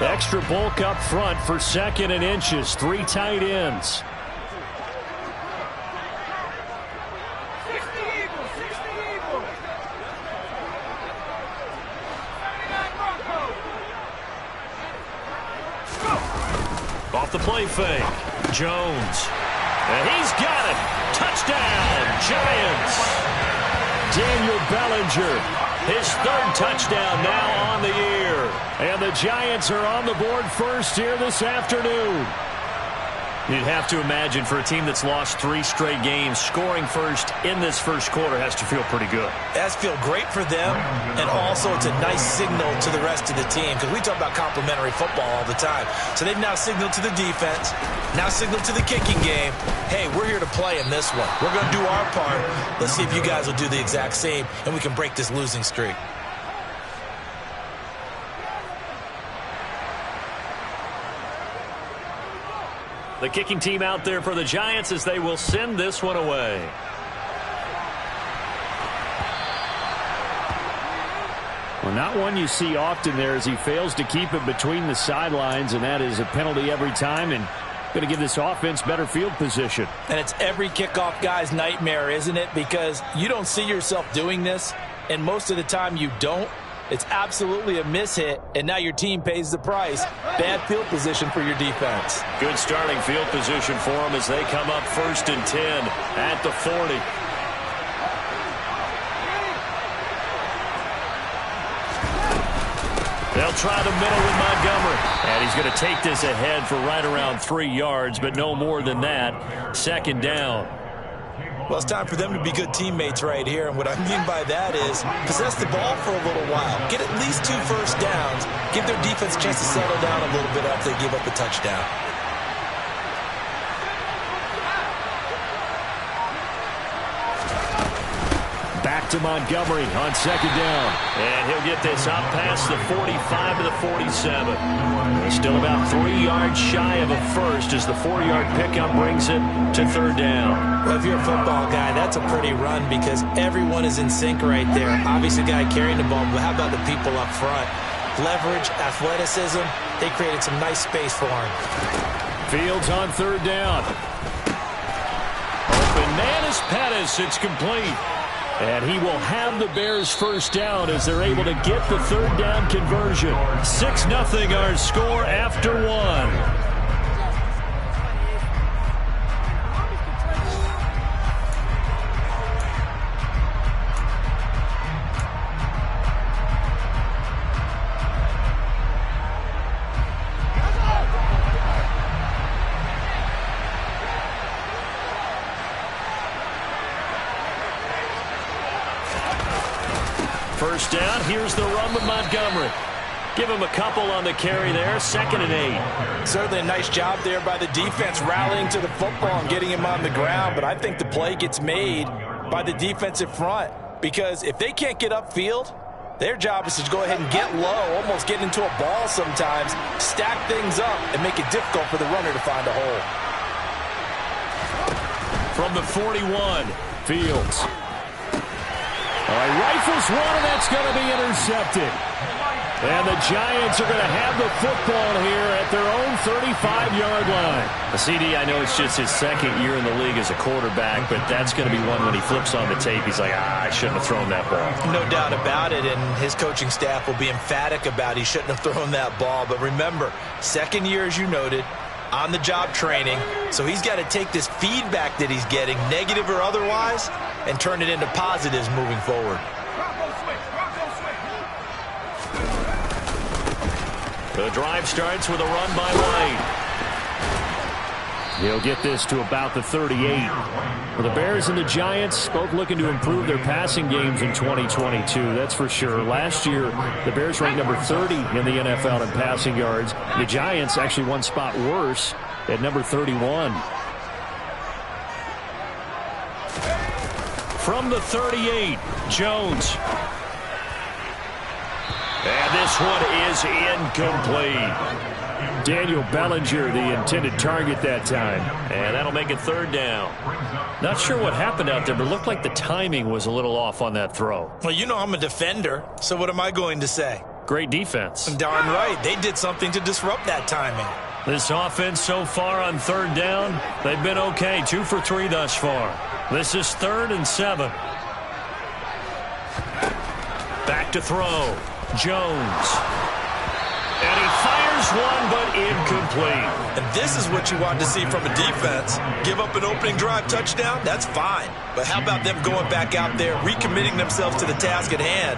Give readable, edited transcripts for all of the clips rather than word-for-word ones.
Extra bulk up front for 2nd and inches. 3 tight ends. Off the play fake. Jones. And he's got it. Touchdown, Giants. Daniel Bellinger, his 3rd touchdown now on the year. And the Giants are on the board first here this afternoon. You'd have to imagine for a team that's lost 3 straight games, scoring first in this first quarter has to feel pretty good. That's feel great for them, and also it's a nice signal to the rest of the team because we talk about complimentary football all the time. So they've now signaled to the defense, now signaled to the kicking game, hey, we're here to play in this one. We're going to do our part. Let's see if you guys will do the exact same, and we can break this losing streak. The kicking team out there for the Giants as they will send this one away. Well, not one you see often there as he fails to keep it between the sidelines, and that is a penalty every time and going to give this offense better field position. And it's every kickoff guy's nightmare, isn't it? Because you don't see yourself doing this, and most of the time you don't. It's absolutely a mishit, and now your team pays the price. Bad field position for your defense. Good starting field position for them as they come up 1st and 10 at the 40. They'll try the middle with Montgomery. And he's going to take this ahead for right around 3 yards, but no more than that. 2nd down. Well, it's time for them to be good teammates right here. And what I mean by that is possess the ball for a little while. Get at least 2 first downs. Give their defense a chance to settle down a little bit after they give up a touchdown. Back to Montgomery on 2nd down. And he'll get this up past the 45 to the 47. Still about 3 yards shy of a first as the 4-yard pickup brings it to 3rd down. Well, if you're a football guy, that's a pretty run because everyone is in sync right there. Obviously, the guy carrying the ball, but how about the people up front? Leverage, athleticism, they created some nice space for him. Fields on 3rd down. Bananas Pettis, it's complete. And he will have the Bears first down as they're able to get the 3rd down conversion. 6-0 our score after 1. First down, here's the run with Montgomery. Give him a couple on the carry there, 2nd and 8. Certainly a nice job there by the defense rallying to the football and getting him on the ground, but I think the play gets made by the defensive front because if they can't get upfield, their job is to go ahead and get low, almost get into a ball sometimes, stack things up, and make it difficult for the runner to find a hole. From the 41, Fields. All right, rifles one, and that's going to be intercepted. And the Giants are going to have the football here at their own 35-yard line. The CD, I know it's just his 2nd year in the league as a quarterback, but that's going to be one when he flips on the tape. He's like, I shouldn't have thrown that ball. No doubt about it, and his coaching staff will be emphatic about he shouldn't have thrown that ball. But remember, 2nd year, as you noted, on-the-job training. So he's got to take this feedback that he's getting, negative or otherwise, and turn it into positives moving forward. The drive starts with a run by White. He'll get this to about the 38. Well, the Bears and the Giants both looking to improve their passing games in 2022, that's for sure. Last year, the Bears ranked number 30 in the NFL in passing yards. The Giants actually one spot worse at number 31. From the 38, Jones. And this one is incomplete. Daniel Bellinger, the intended target that time. And that'll make it 3rd down. Not sure what happened out there, but it looked like the timing was a little off on that throw. Well, you know I'm a defender, so what am I going to say? Great defense. Darn right. They did something to disrupt that timing. This offense so far on third down, they've been okay. 2 for 3 thus far. This is 3rd and 7. Back to throw. Jones. And he fires one, but incomplete. And this is what you want to see from a defense. Give up an opening drive touchdown, that's fine. But how about them going back out there, recommitting themselves to the task at hand,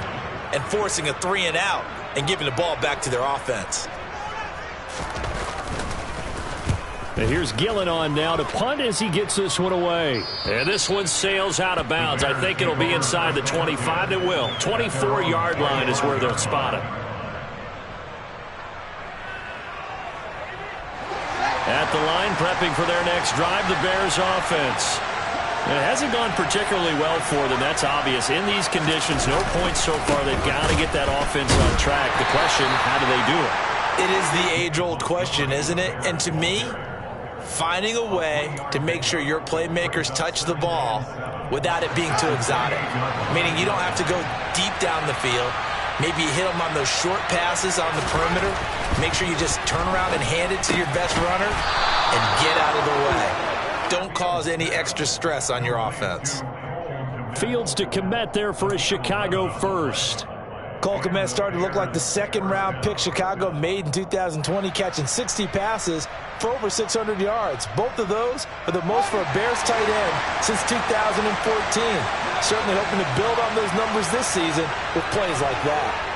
and forcing a 3 and out, and giving the ball back to their offense. And here's Gillen on now to punt as he gets this one away. And this one sails out of bounds. I think it'll be inside the 25. It will. 24-yard line is where they'll spot it. At the line, prepping for their next drive, the Bears offense. It hasn't gone particularly well for them. That's obvious. In these conditions, no points so far. They've got to get that offense on track. The question, how do they do it? It is the age-old question, isn't it? And to me, finding a way to make sure your playmakers touch the ball without it being too exotic. Meaning you don't have to go deep down the field. Maybe you hit them on those short passes on the perimeter. Make sure you just turn around and hand it to your best runner and get out of the way. Don't cause any extra stress on your offense. Fields to Kmet there for a Chicago first. Cole Kmet started to look like the second-round pick Chicago made in 2020, catching 60 passes for over 600 yards. Both of those are the most for a Bears tight end since 2014. Certainly hoping to build on those numbers this season with plays like that.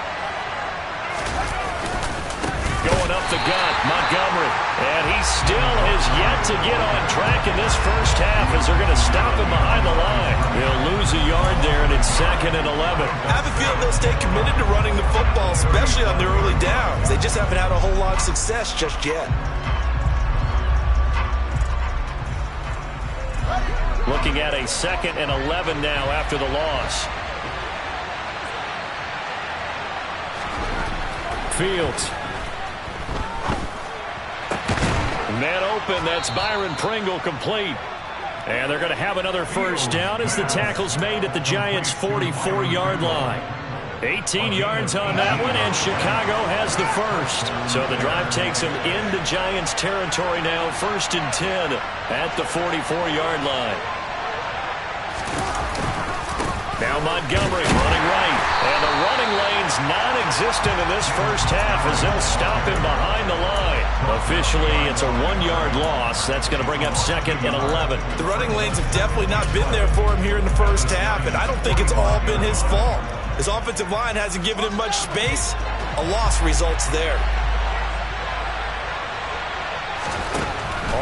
Going up the gut, Montgomery. And he still has yet to get on track in this first half as they're going to stop him behind the line. They'll lose a yard there, and it's 2nd and 11. I have a feeling they'll stay committed to running the football, especially on their early downs. They just haven't had a whole lot of success just yet. Looking at a 2nd and 11 now after the loss. Fields. Man open, that's Byron Pringle complete. And they're going to have another first down as the tackle's made at the Giants' 44-yard line. 18 yards on that one, and Chicago has the first. So the drive takes them into Giants territory now, 1st and 10 at the 44-yard line. Now Montgomery running right. And the running lane's non-existent in this first half as they'll stop him behind the line. Officially, it's a 1-yard loss. That's going to bring up 2nd and 11. The running lanes have definitely not been there for him here in the first half, and I don't think it's all been his fault. His offensive line hasn't given him much space. A loss results there.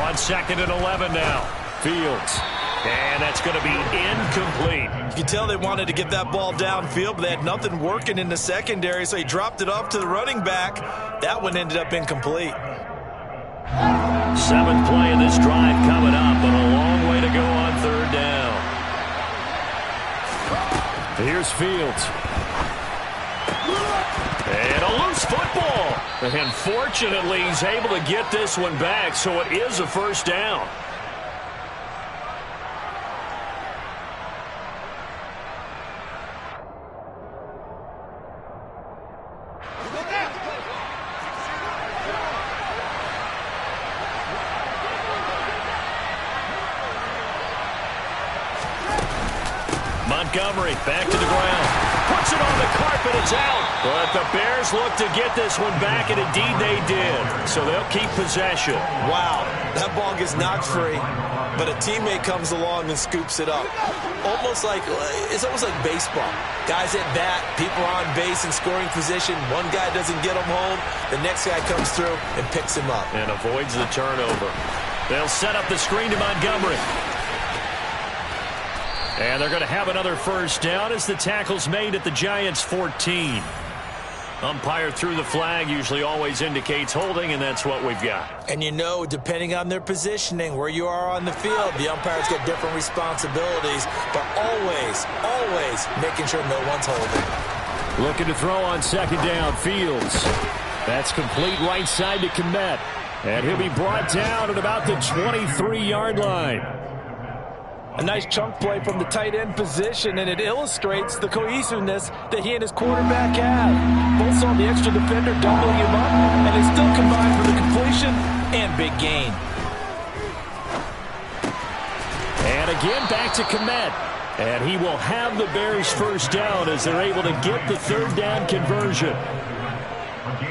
On 2nd and 11 now. Fields. And that's going to be incomplete. You can tell they wanted to get that ball downfield, but they had nothing working in the secondary, so he dropped it off to the running back. That one ended up incomplete. 7th play of this drive coming up, but a long way to go on 3rd down. Here's Fields. And a loose football. And fortunately, he's able to get this one back, so it is a first down. Montgomery back to the ground. Puts it on the carpet. It's out. But the Bears look to get this one back, and indeed they did. So they'll keep possession. Wow, that ball gets knocked free, but a teammate comes along and scoops it up. It's almost like baseball. Guys at bat, people are on base in scoring position. One guy doesn't get him home. The next guy comes through and picks him up. And avoids the turnover. They'll set up the screen to Montgomery. And they're going to have another first down as the tackle's made at the Giants' 14. Umpire threw the flag, usually always indicates holding, and that's what we've got. And you know, depending on their positioning, where you are on the field, the umpires get different responsibilities, but always making sure no one's holding. Looking to throw on 2nd down, Fields. That's complete right side to Kmet. And he'll be brought down at about the 23-yard line. A nice chunk play from the tight end position, and it illustrates the cohesiveness that he and his quarterback have. Both saw the extra defender doubling him up, and they still combined for the completion and big gain. And again, back to Komet. And he will have the Bears first down as they're able to get the third down conversion.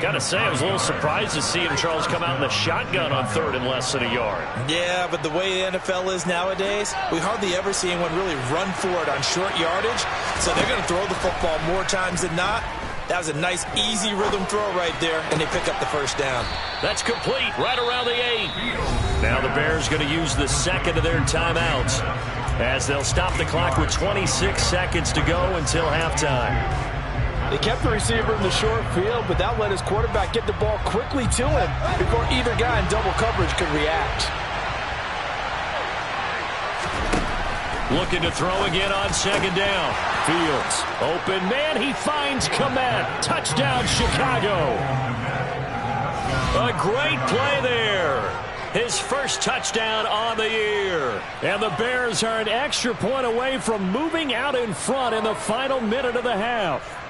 Gotta say, I was a little surprised to see him, Charles, come out in the shotgun on third and less than a yard. Yeah, but the way the NFL is nowadays, we hardly ever see anyone really run for it on short yardage. So they're going to throw the football more times than not. That was a nice, easy rhythm throw right there, and they pick up the first down. That's complete, right around the 8. Now the Bears going to use the second of their timeouts as they'll stop the clock with 26 seconds to go until halftime. They kept the receiver in the short field, but that let his quarterback get the ball quickly to him before either guy in double coverage could react. Looking to throw again on second down. Fields, open man, he finds Komet. Touchdown, Chicago. A great play there. His first touchdown on the year. And the Bears are an extra point away from moving out in front in the final minute of the half.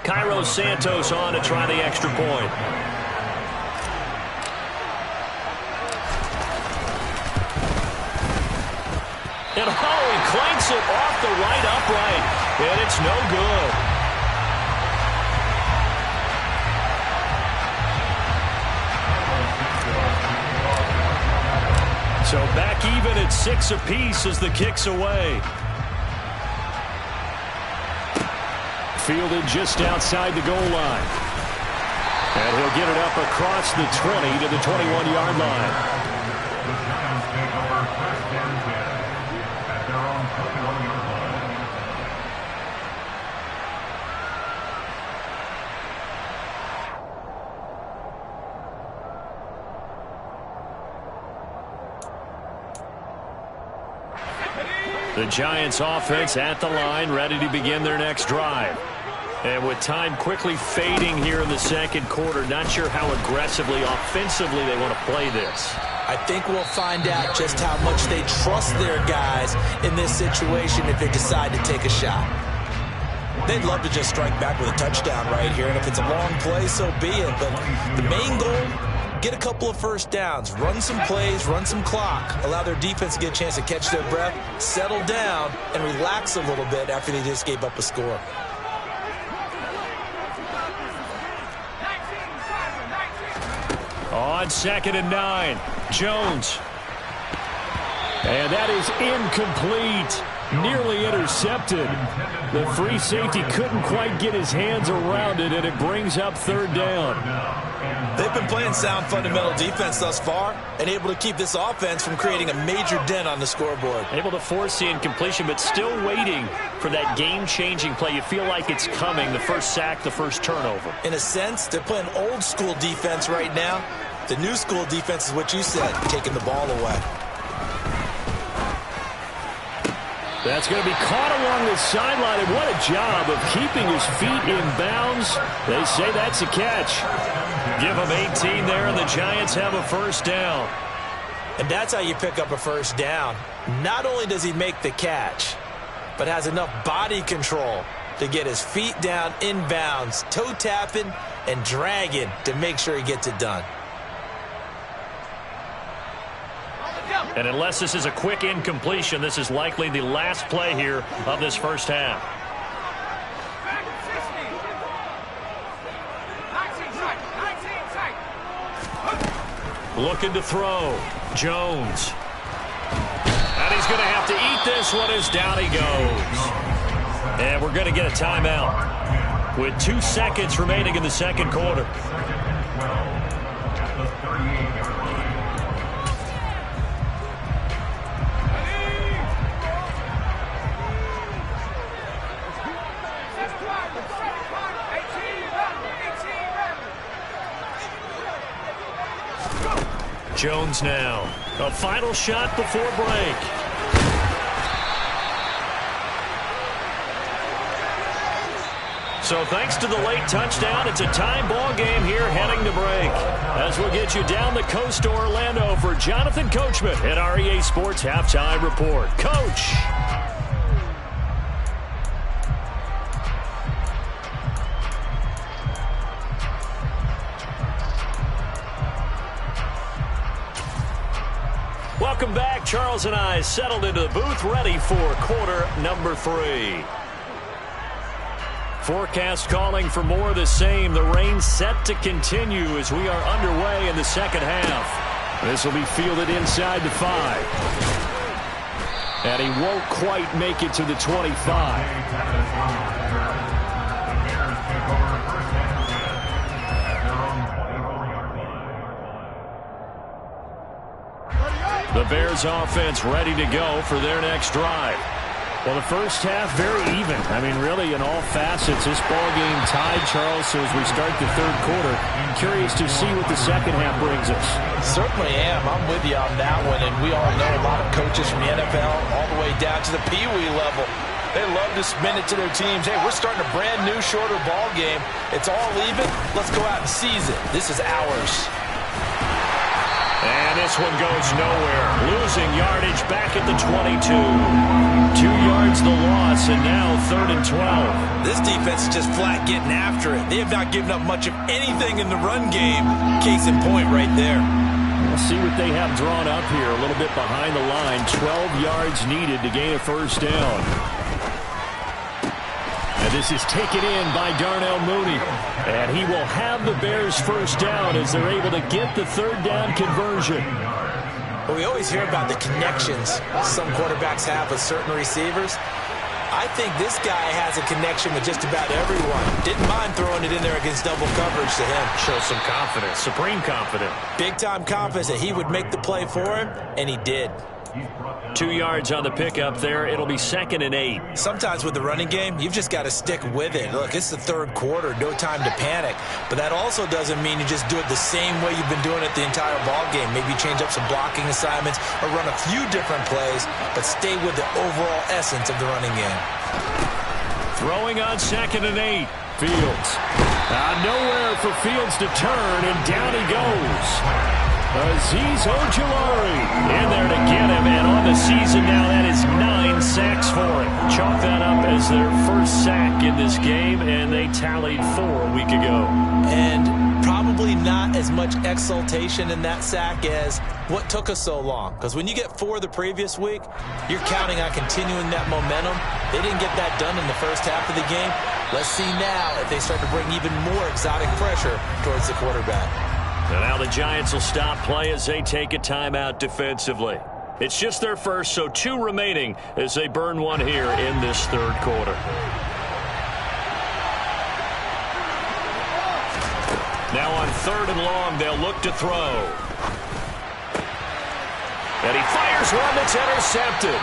Cairo Santos on to try the extra point. And he clanks it off the right upright. And it's no good. So back even at 6 apiece as the kick's away. Fielded just outside the goal line. And he'll get it up across the 20 to the 21-yard line. The Giants offense at the line, ready to begin their next drive. And with time quickly fading here in the second quarter, not sure how aggressively, offensively they want to play this. I think we'll find out just how much they trust their guys in this situation if they decide to take a shot. They'd love to just strike back with a touchdown right here, and if it's a long play, so be it. But the main goal, get a couple of first downs, run some plays, run some clock, allow their defense to get a chance to catch their breath, settle down, and relax a little bit after they just gave up a score. On 2nd and 9, Jones. And that is incomplete. Nearly intercepted. The free safety couldn't quite get his hands around it, and it brings up third down. They've been playing sound fundamental defense thus far and able to keep this offense from creating a major dent on the scoreboard. Able to force the incompletion, but still waiting for that game-changing play. You feel like it's coming, the first sack, the first turnover. In a sense, they're playing old school defense right now. The new school defense is what you said, taking the ball away. That's going to be caught along the sideline, and what a job of keeping his feet in bounds. They say that's a catch. Give him 18 there, and the Giants have a first down. And that's how you pick up a first down. Not only does he make the catch, but has enough body control to get his feet down in bounds, toe tapping and dragging to make sure he gets it done. And unless this is a quick incompletion, this is likely the last play here of this first half. Looking to throw. Jones. And he's going to have to eat this one as down he goes. And we're going to get a timeout with 2 seconds remaining in the second quarter. Jones now. A final shot before break. So thanks to the late touchdown, it's a tie ball game here heading to break. As we'll get you down the coast to Orlando for Jonathan Coachman at our EA Sports Halftime Report. Coach. Welcome back. Charles and I settled into the booth, ready for quarter number 3. Forecast calling for more of the same. The rain set to continue as we are underway in the second half. This will be fielded inside the 5. And he won't quite make it to the 25. The Bears offense ready to go for their next drive. Well, the first half very even. I mean, really, in all facets, this ball game tied, Charles. So as we start the third quarter, curious to see what the second half brings us. Certainly am. I'm with you on that one. And we all know a lot of coaches from the NFL all the way down to the Pee Wee level. They love to spin it to their teams. Hey, we're starting a brand new, shorter ball game. It's all even. Let's go out and seize it. This is ours. And this one goes nowhere. Losing yardage back at the 22. 2 yards the loss, and now 3rd and 12. This defense is just flat getting after it. They have not given up much of anything in the run game. Case in point right there. We'll see what they have drawn up here. A little bit behind the line. 12 yards needed to gain a first down. And this is taken in by Darnell Mooney. And he will have the Bears first down as they're able to get the third down conversion. Well, we always hear about the connections some quarterbacks have with certain receivers. I think this guy has a connection with just about everyone. Didn't mind throwing it in there against double coverage to him. Shows some confidence, supreme confidence. Big-time confidence that he would make the play for him, and he did. 2 yards on the pickup there. It'll be 2nd and 8. Sometimes with the running game, you've just got to stick with it. Look, it's the third quarter, no time to panic. But that also doesn't mean you just do it the same way you've been doing it the entire ball game. Maybe change up some blocking assignments or run a few different plays, but stay with the overall essence of the running game. Throwing on 2nd and 8. Fields. Nowhere for Fields to turn, and down he goes. Azeez Ojulari in there to get him, and on the season now, that is 9 sacks for him. Chalk that up as their first sack in this game, and they tallied 4 a week ago. And probably not as much exultation in that sack as what took us so long. Because when you get 4 the previous week, you're counting on continuing that momentum. They didn't get that done in the first half of the game. Let's see now if they start to bring even more exotic pressure towards the quarterback. And now the Giants will stop play as they take a timeout defensively. It's just their first, so 2 remaining as they burn one here in this third quarter. Now on 3rd and long, they'll look to throw. And he fires one that's intercepted.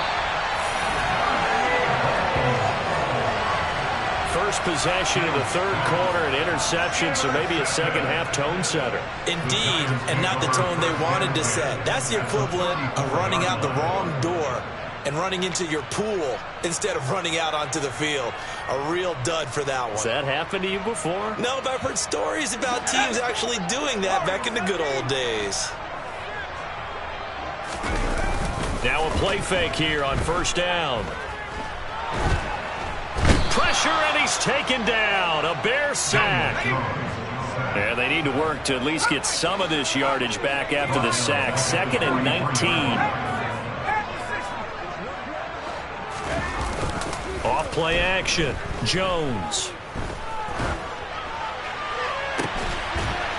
First possession of the third quarter, an interception, so maybe a second half tone setter. Indeed, and not the tone they wanted to set. That's the equivalent of running out the wrong door and running into your pool instead of running out onto the field. A real dud for that one. Has that happened to you before? No, but I've heard stories about teams actually doing that back in the good old days. Now a play fake here on first down. Pressure, and he's taken down. A Bear sack. Yeah, they need to work to at least get some of this yardage back after the sack. 2nd and 19. Off play action. Jones.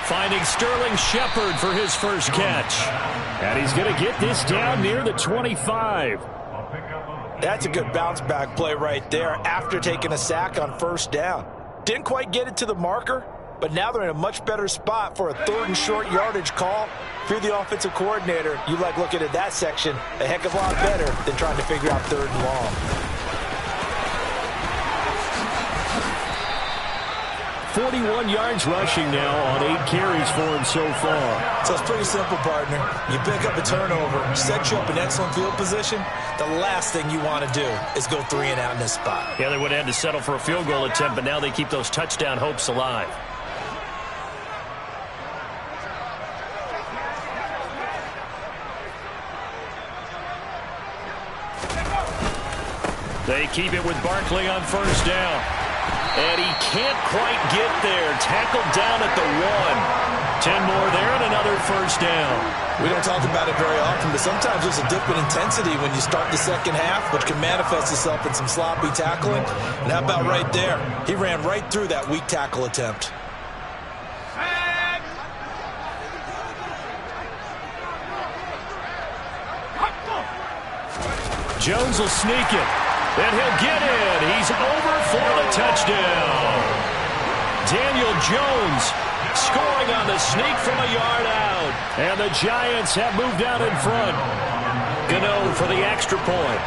Finding Sterling Shepard for his first catch. And he's going to get this down near the 25. That's a good bounce back play right there after taking a sack on first down. Didn't quite get it to the marker, but now they're in a much better spot for a 3rd and short yardage call. If you're the offensive coordinator, you like looking at that section a heck of a lot better than trying to figure out 3rd and long. 41 yards rushing now on 8 carries for him so far. So it's pretty simple, partner. You pick up a turnover, set you up in excellent field position. The last thing you want to do is go 3 and out in this spot. Yeah, they would have had to settle for a field goal attempt, but now they keep those touchdown hopes alive. They keep it with Barkley on first down. And he can't quite get there. Tackled down at the 1. 10 more there and another first down. We don't talk about it very often, but sometimes there's a dip in intensity when you start the second half, which can manifest itself in some sloppy tackling. And how about right there? He ran right through that weak tackle attempt. Jones will sneak it. And he'll get in. He's over for the touchdown. Daniel Jones scoring on the sneak from a yard out. And the Giants have moved out in front. Gano for the extra point.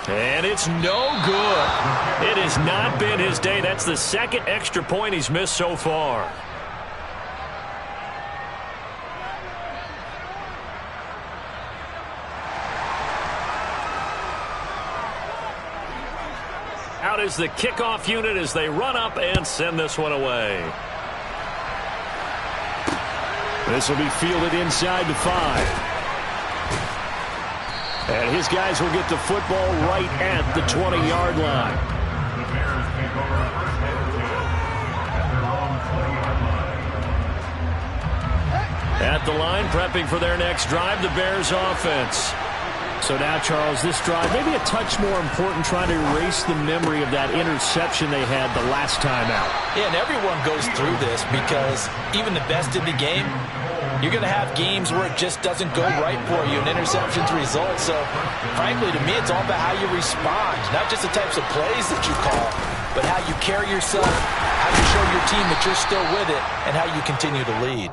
And it's no good. It has not been his day. That's the second extra point he's missed so far. Out is the kickoff unit as they run up and send this one away. This will be fielded inside the 5. And his guys will get the football right at the 20-yard line. At the line, prepping for their next drive, the Bears offense. So now, Charles, this drive, maybe a touch more important, trying to erase the memory of that interception they had the last time out. Yeah, and everyone goes through this because even the best in the game, you're going to have games where it just doesn't go right for you, and interceptions result. So, frankly, to me, it's all about how you respond, not just the types of plays that you call, but how you carry yourself, how you show your team that you're still with it, and how you continue to lead.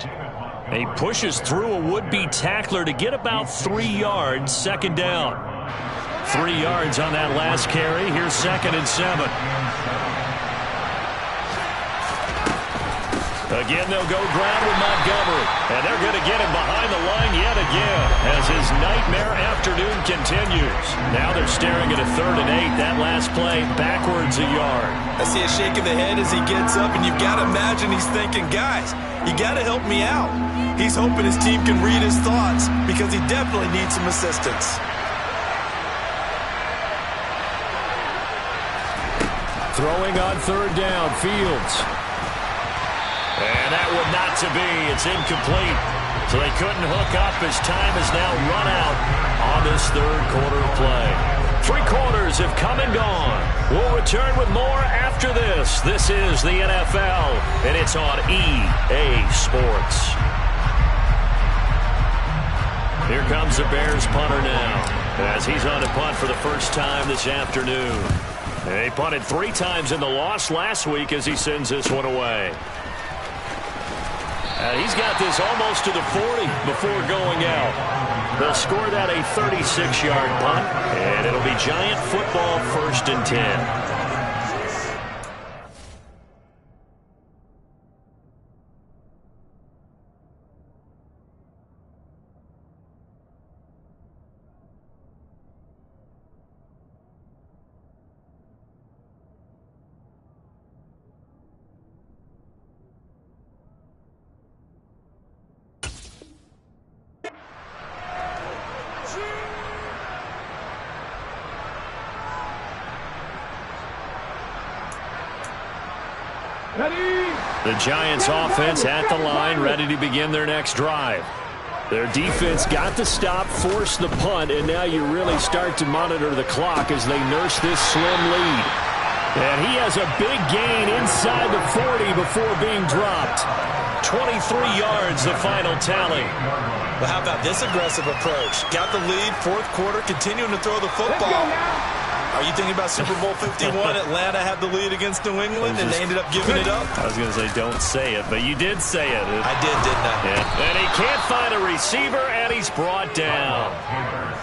He pushes through a would-be tackler to get about 3 yards, second down. 3 yards on that last carry. Here's 2nd and 7. Again, they'll go ground with Montgomery. And they're going to get him behind the line yet again as his nightmare afternoon continues. Now they're staring at a 3rd and 8. That last play, backwards a yard. I see a shake of the head as he gets up, and you've got to imagine he's thinking, guys, you got to help me out. He's hoping his team can read his thoughts because he definitely needs some assistance. Throwing on 3rd down, Fields. And that one not to be. It's incomplete. So they couldn't hook up as time has now run out on this 3rd quarter of play. 3 quarters have come and gone. We'll return with more after this. This is the NFL, and it's on EA Sports. Here comes the Bears punter now as he's on to punt for the first time this afternoon. They punted 3 times in the loss last week as he sends this one away. He's got this almost to the 40 before going out. They'll score that a 36-yard punt, and it'll be Giant football, 1st and 10. The Giants offense at the line, ready to begin their next drive. Their defense got the stop, forced the punt, and now you really start to monitor the clock as they nurse this slim lead. And he has a big gain inside the 40 before being dropped. 23 yards, the final tally. Well, how about this aggressive approach? Got the lead, 4th quarter, continuing to throw the football. Are you thinking about Super Bowl 51? Atlanta had the lead against New England, and they ended up giving it up? I was going to say don't say it, but you did say it. I did, didn't I? Yeah. And he can't find a receiver, and he's brought down.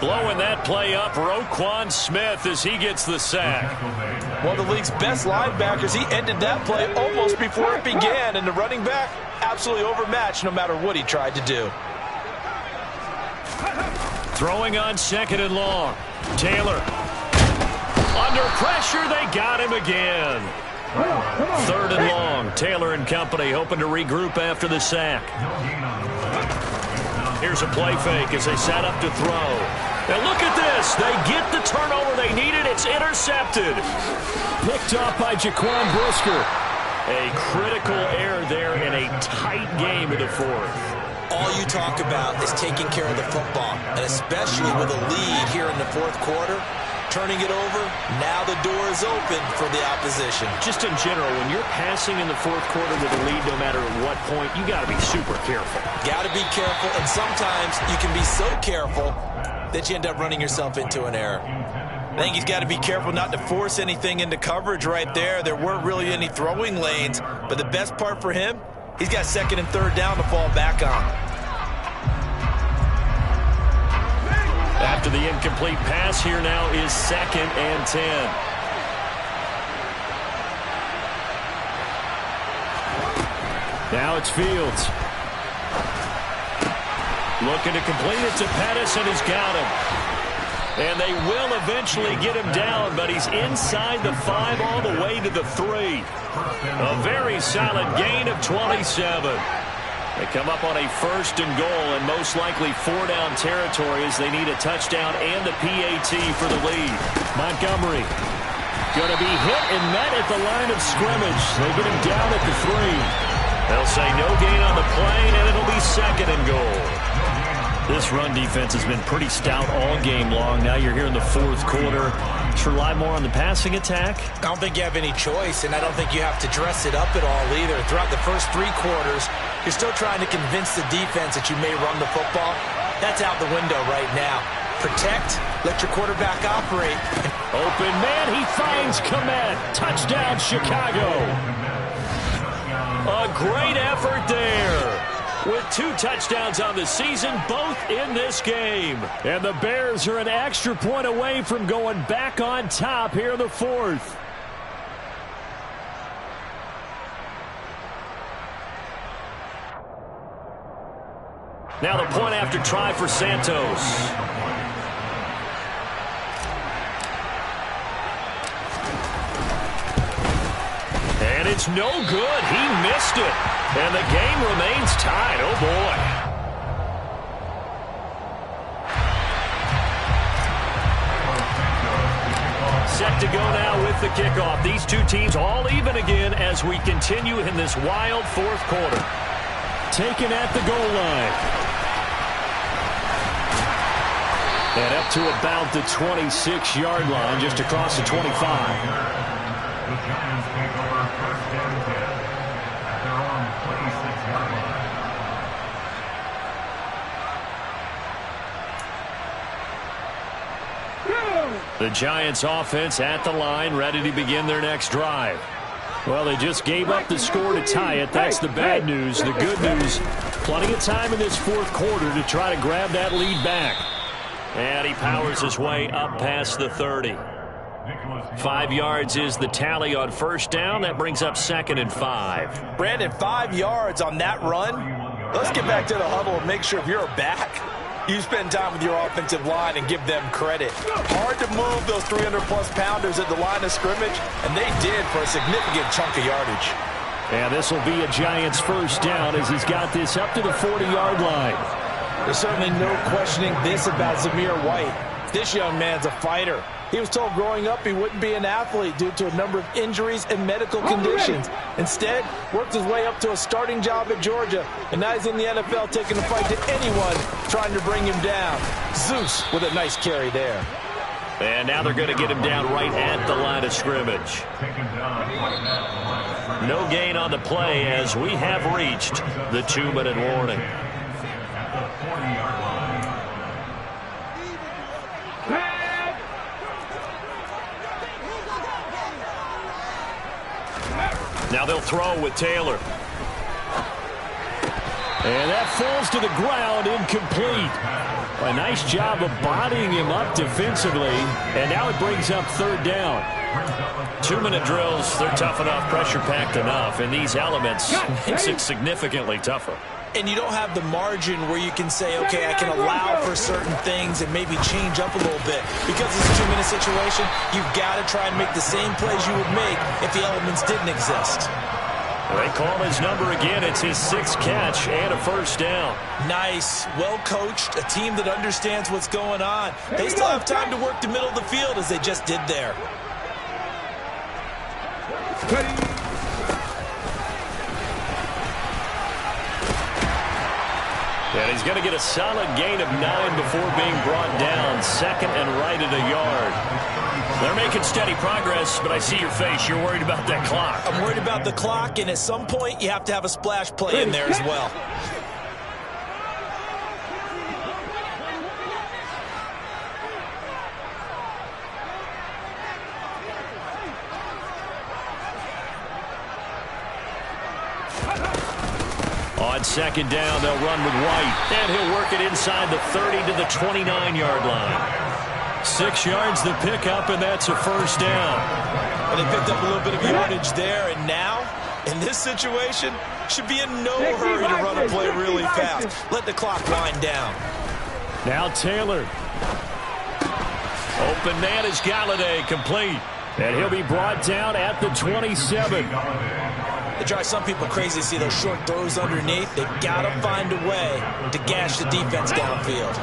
Blowing that play up, Roquan Smith, as he gets the sack. One of the league's best linebackers. He ended that play almost before it began, and the running back absolutely overmatched no matter what he tried to do. Throwing on 2nd and long. Taylor. Under pressure, they got him again. 3rd and long. Taylor and company hoping to regroup after the sack. Here's a play fake as they set up to throw. And look at this. They get the turnover they needed. It's intercepted. Picked off by Jaquan Brisker. A critical error there in a tight game in the 4th. All you talk about is taking care of the football, and especially with a lead here in the 4th quarter. Turning it over, now the door is open for the opposition. Just in general, when you're passing in the 4th quarter with a lead, no matter at what point, you got to be super careful. Got to be careful, and sometimes you can be so careful that you end up running yourself into an error. I think he's got to be careful not to force anything into coverage right there. There weren't really any throwing lanes, but the best part for him, he's got 2nd and 3rd down to fall back on. After the incomplete pass, here now is 2nd and 10. Now it's Fields. Looking to complete it to Pettis, and he's got him. And they will eventually get him down, but he's inside the 5 all the way to the 3. A very solid gain of 27. They come up on a 1st and goal, and most likely 4-down territory as they need a touchdown and the PAT for the lead. Montgomery going to be hit and met at the line of scrimmage. They get him down at the 3. They'll say no gain on the play, and it'll be 2nd and goal. This run defense has been pretty stout all game long. Now you're here in the 4th quarter. To rely more on the passing attack? I don't think you have any choice, and I don't think you have to dress it up at all either. Throughout the first 3 quarters, you're still trying to convince the defense that you may run the football. That's out the window right now. Protect, let your quarterback operate. Open man, he finds Kmet. Touchdown, Chicago. A great effort there. With 2 touchdowns on the season, both in this game. And the Bears are an extra point away from going back on top here in the 4th. Now the point after try for Santos. And it's no good. He missed it. And the game remains tied. Oh, boy. Set to go now with the kickoff. These 2 teams all even again as we continue in this wild 4th quarter. Taken at the goal line. And up to about the 26-yard line, just across the 25. The Giants offense at the line, ready to begin their next drive. Well, they just gave up the score to tie it. That's the bad news. The good news, plenty of time in this 4th quarter to try to grab that lead back. And he powers his way up past the 30. 5 yards is the tally on 1st down. That brings up 2nd and 5. Brandon, 5 yards on that run. Let's get back to the huddle and make sure if you're back, you spend time with your offensive line and give them credit. Hard to move those 300-plus pounders at the line of scrimmage, and they did for a significant chunk of yardage. And this will be a Giants 1st down as he's got this up to the 40-yard line. There's certainly no questioning this about Zamir White. This young man's a fighter. He was told growing up he wouldn't be an athlete due to a number of injuries and medical conditions. Instead, worked his way up to a starting job at Georgia, and now he's in the NFL taking the fight to anyone trying to bring him down. Zeus with a nice carry there. And now they're going to get him down right at the line of scrimmage. No gain on the play as we have reached the 2-minute warning. Now they'll throw with Taylor. And that falls to the ground, incomplete. A nice job of bodying him up defensively, and now it brings up third down. 2-minute drills, they're tough enough, pressure-packed enough, and these elements makes it significantly tougher. And you don't have the margin where you can say, okay, I can allow for certain things and maybe change up a little bit. Because it's a 2-minute situation, you've got to try and make the same plays you would make if the elements didn't exist. They call his number again. It's his 6th catch and a first down. Nice. Well coached. A team that understands what's going on. They still have time to work the middle of the field as they just did there. And he's going to get a solid gain of 9 before being brought down. 2nd and right at a yard. They're making steady progress, but I see your face. You're worried about that clock. I'm worried about the clock, and at some point, you have to have a splash play in there as well. On 2nd down, they'll run with White, and he'll work it inside the 30 to the 29-yard line. 6 yards the pickup, and that's a first down. And they picked up a little bit of yardage there, and now, in this situation, should be in no hurry to run a play really fast. Let the clock wind down. Now Taylor. Open man is Galladay, complete. And he'll be brought down at the 27. They drive some people crazy to see those short throws underneath. They've got to find a way to gash the defense downfield.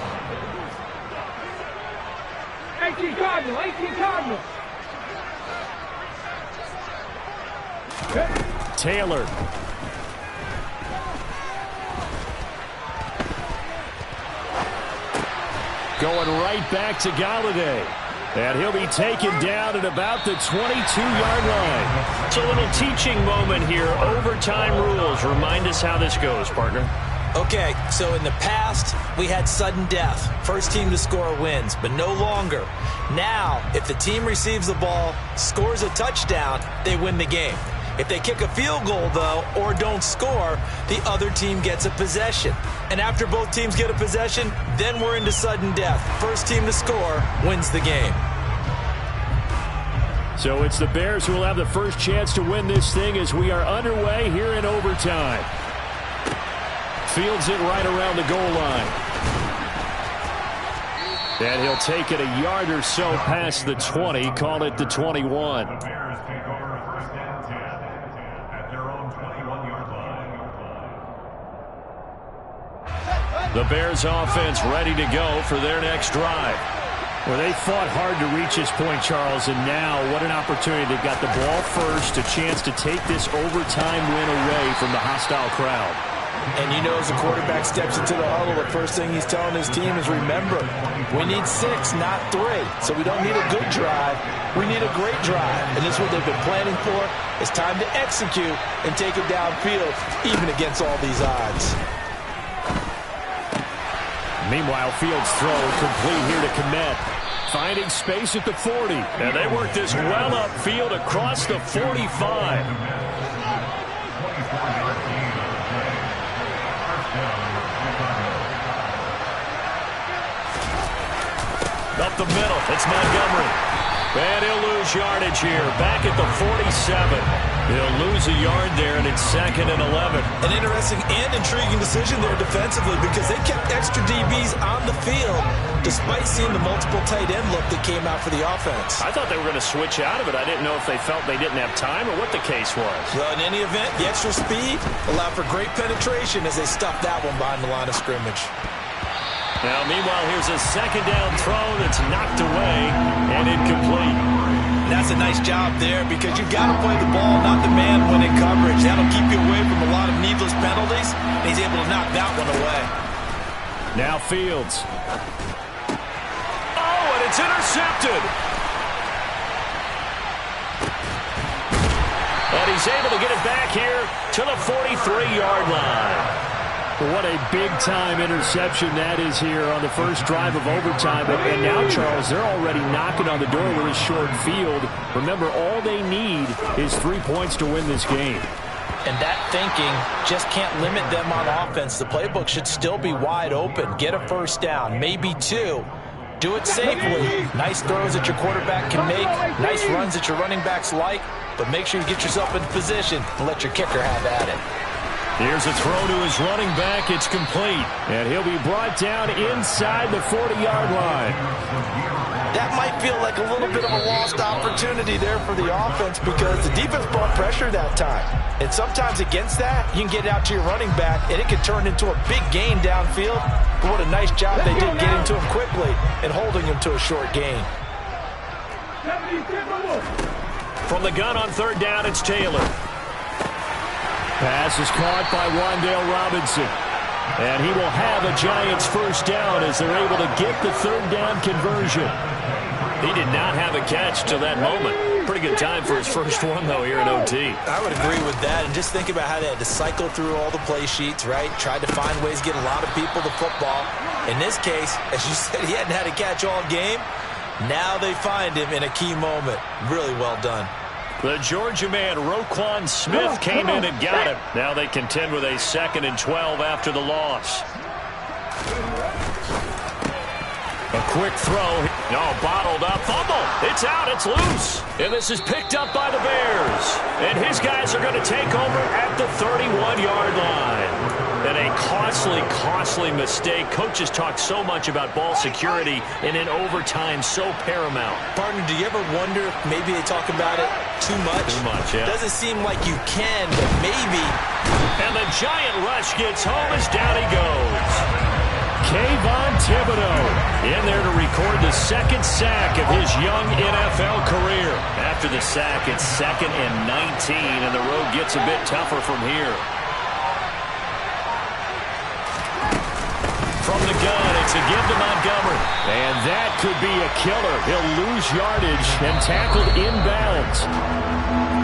18 Cardinal, 18 Cardinal. Taylor. Going right back to Galladay. And he'll be taken down at about the 22-yard line. It's a little teaching moment here. Overtime rules. Remind us how this goes, partner. Okay, so in the past, we had sudden death. First team to score wins, but no longer. Now, if the team receives the ball, scores a touchdown, they win the game. If they kick a field goal, though, or don't score, the other team gets a possession. And after both teams get a possession, then we're into sudden death. First team to score wins the game. So it's the Bears who will have the first chance to win this thing as we are underway here in overtime. Fields it right around the goal line. And he'll take it a yard or so past the 20, call it the 21. The Bears offense ready to go for their next drive. Well, they fought hard to reach this point, Charles, and now what an opportunity. They've got the ball first, a chance to take this overtime win away from the hostile crowd. And you know, as the quarterback steps into the huddle, the first thing he's telling his team is, remember, we need 6, not 3. So we don't need a good drive. We need a great drive. And this is what they've been planning for. It's time to execute and take it downfield, even against all these odds. Meanwhile, Fields' throw complete here to Kmet. Finding space at the 40. And they work this well upfield across the 45. Up the middle, it's Montgomery. And he'll lose yardage here. Back at the 47. He'll lose a yard there, and it's 2nd and 11. An interesting and intriguing decision there defensively, because they kept extra DBs on the field despite seeing the multiple tight end look that came out for the offense. I thought they were going to switch out of it. I didn't know if they felt they didn't have time or what the case was. Well, in any event, the extra speed allowed for great penetration as they stuffed that one behind the line of scrimmage. Now, meanwhile, here's a 2nd down throw that's knocked away and incomplete. That's a nice job there, because you've got to play the ball, not the man, when in coverage. That'll keep you away from a lot of needless penalties, and he's able to knock that one away. Now Fields. Oh, and it's intercepted. And he's able to get it back here to the 43-yard line. What a big-time interception that is here on the first drive of overtime. And now, Charles, they're already knocking on the door with a short field. Remember, all they need is 3 points to win this game. And that thinking just can't limit them on offense. The playbook should still be wide open. Get a first down, maybe 2. Do it safely. Nice throws that your quarterback can make. Nice runs that your running backs like. But make sure you get yourself into position and let your kicker have at it. Here's a throw to his running back. It's complete. And he'll be brought down inside the 40-yard line. That might feel like a little bit of a lost opportunity there for the offense because the defense brought pressure that time. And sometimes against that, you can get it out to your running back, and it can turn into a big gain downfield. But what a nice job they did getting to him quickly and holding him to a short gain. From the gun on third down, it's Taylor. Pass is caught by Wan'Dale Robinson. And he will have a Giants first down as they're able to get the third down conversion. He did not have a catch till that moment. Pretty good time for his first one, though, here at OT. I would agree with that. And just think about how they had to cycle through all the play sheets, right? Tried to find ways to get a lot of people to football. In this case, as you said, he hadn't had a catch all game. Now they find him in a key moment. Really well done. The Georgia man, Roquan Smith, came in and got him. Now they contend with a 2nd and 12 after the loss. A quick throw. No, bottled up. Fumble. It's out. It's loose. And this is picked up by the Bears. And his guys are going to take over at the 31-yard line. And a costly mistake. Coaches talk so much about ball security, and in overtime, so paramount. Partner, do you ever wonder if maybe they talk about it too much? Too much, yeah. Doesn't seem like you can, but maybe. And the giant rush gets home as down he goes. Kayvon Thibodeau in there to record the 2nd sack of his young NFL career. After the sack, it's 2nd and 19, and the road gets a bit tougher from here. From the gun, it's a give to Montgomery. And that could be a killer. He'll lose yardage and tackled inbounds.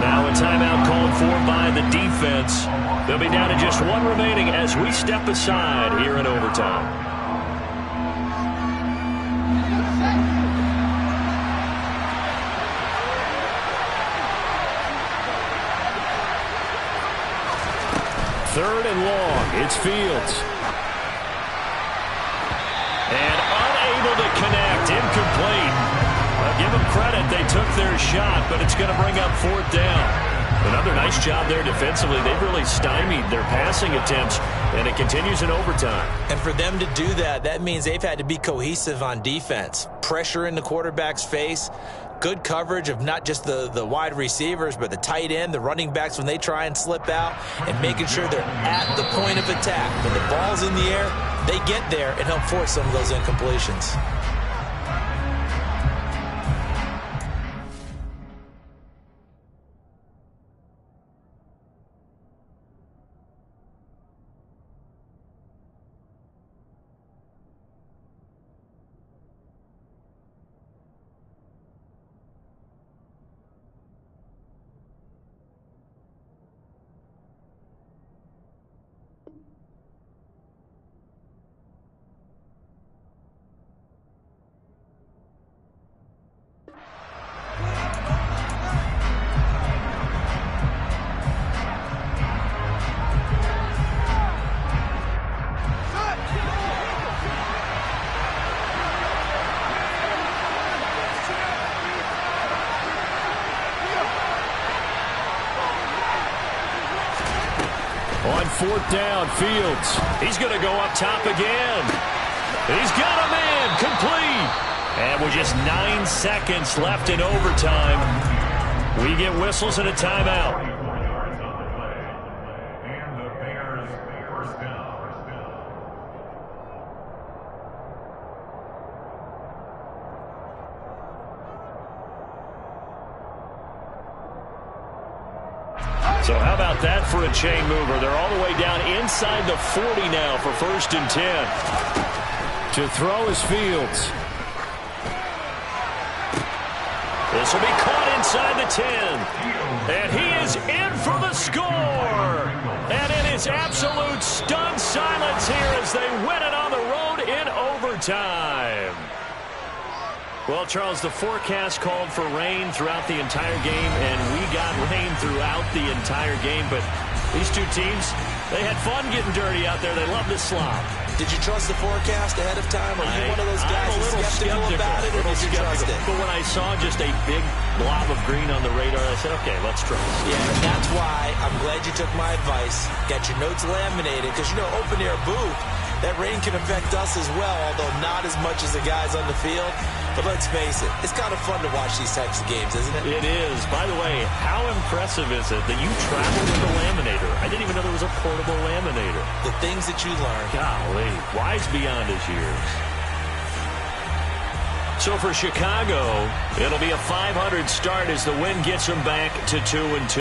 Now a timeout called for by the defense. They'll be down to just 1 remaining as we step aside here in overtime. Third and long, it's Fields. And unable to connect, incomplete. I'll give them credit, they took their shot, but it's going to bring up 4th down. Another nice job there defensively. They've really stymied their passing attempts, and it continues in overtime. And for them to do that, that means they've had to be cohesive on defense. Pressure in the quarterback's face, good coverage of not just the wide receivers, but the tight end, the running backs when they try and slip out, and making sure they're at the point of attack. When the ball's in the air, they get there and help force some of those incompletions. On 4th down, Fields. He's going to go up top again. He's got a man complete. And with just 9 seconds left in overtime, we get whistles and a timeout. So how about that for a chain mover? They're all the way down inside the 40 now for 1st and 10. To throw is Fields. This will be caught inside the 10. And he is in for the score. And it is absolute stunned silence here as they win it on the road in overtime. Well, Charles, the forecast called for rain throughout the entire game, and we got rain throughout the entire game. But these two teams, they had fun getting dirty out there. They love to slop. Did you trust the forecast ahead of time? Or are you one of those guys who's skeptical about it, or did you trust it? But when I saw just a big blob of green on the radar, I said, okay, let's trust. Yeah, and that's why I'm glad you took my advice. Got your notes laminated, because, you know, open-air booth, that rain can affect us as well, although not as much as the guys on the field. But let's face it, it's kind of fun to watch these types of games, isn't it? It is. By the way, how impressive is it that you traveled with a laminator? I didn't even know there was a portable laminator. The things that you learn. Golly, wise beyond his years. So for Chicago, it'll be a .500 start as the win gets them back to 2-2.